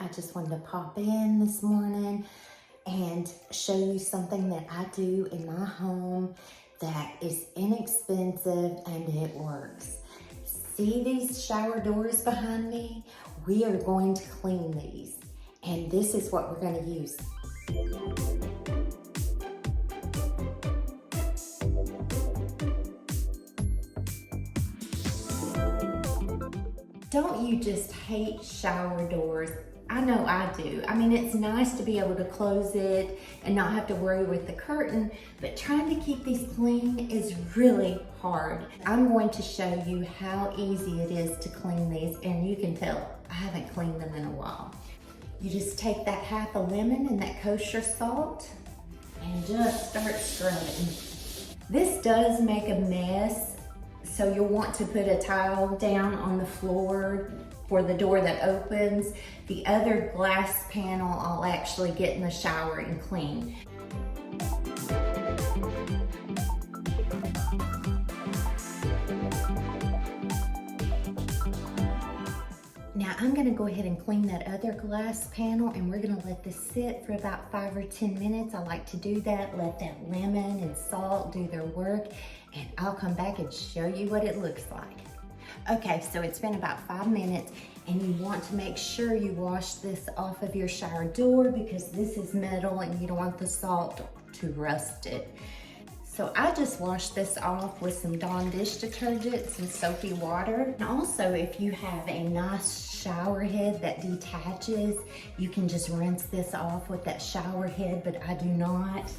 I just wanted to pop in this morning and show you something that I do in my home that is inexpensive and it works. See these shower doors behind me? We are going to clean these, and this is what we're going to use. Don't you just hate shower doors? I know I do. I mean, it's nice to be able to close it and not have to worry with the curtain, but trying to keep these clean is really hard. I'm going to show you how easy it is to clean these, and you can tell I haven't cleaned them in a while. You just take that half a lemon and that kosher salt and just start scrubbing. This does make a mess, so you'll want to put a towel down on the floor for the door that opens. The other glass panel I'll actually get in the shower and clean. Now I'm gonna go ahead and clean that other glass panel, and we're gonna let this sit for about 5 or 10 minutes. I like to do that, let that lemon and salt do their work, and I'll come back and show you what it looks like. Okay, so it's been about 5 minutes, and you want to make sure you wash this off of your shower door because this is metal and you don't want the salt to rust it. So I just washed this off with some Dawn dish detergent, some soapy water. And also, if you have a nice shower head that detaches, you can just rinse this off with that shower head, but I do not.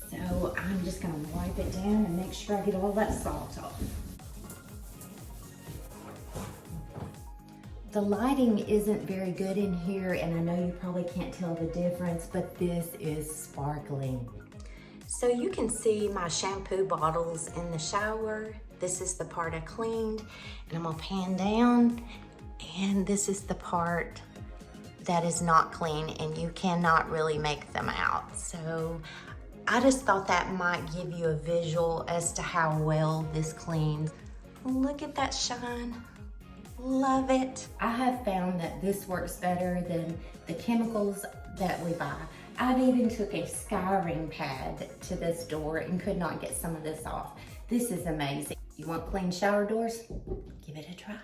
So I'm just gonna wipe it down and make sure I get all that salt off. The lighting isn't very good in here, and I know you probably can't tell the difference, but this is sparkling. So you can see my shampoo bottles in the shower. This is the part I cleaned, and I'm gonna pan down, and this is the part that is not clean, and you cannot really make them out. So I just thought that might give you a visual as to how well this cleans. Look at that shine. Love it. I have found that this works better than the chemicals that we buy. I've even took a scouring pad to this door and could not get some of this off. This is amazing. You want clean shower doors? Give it a try.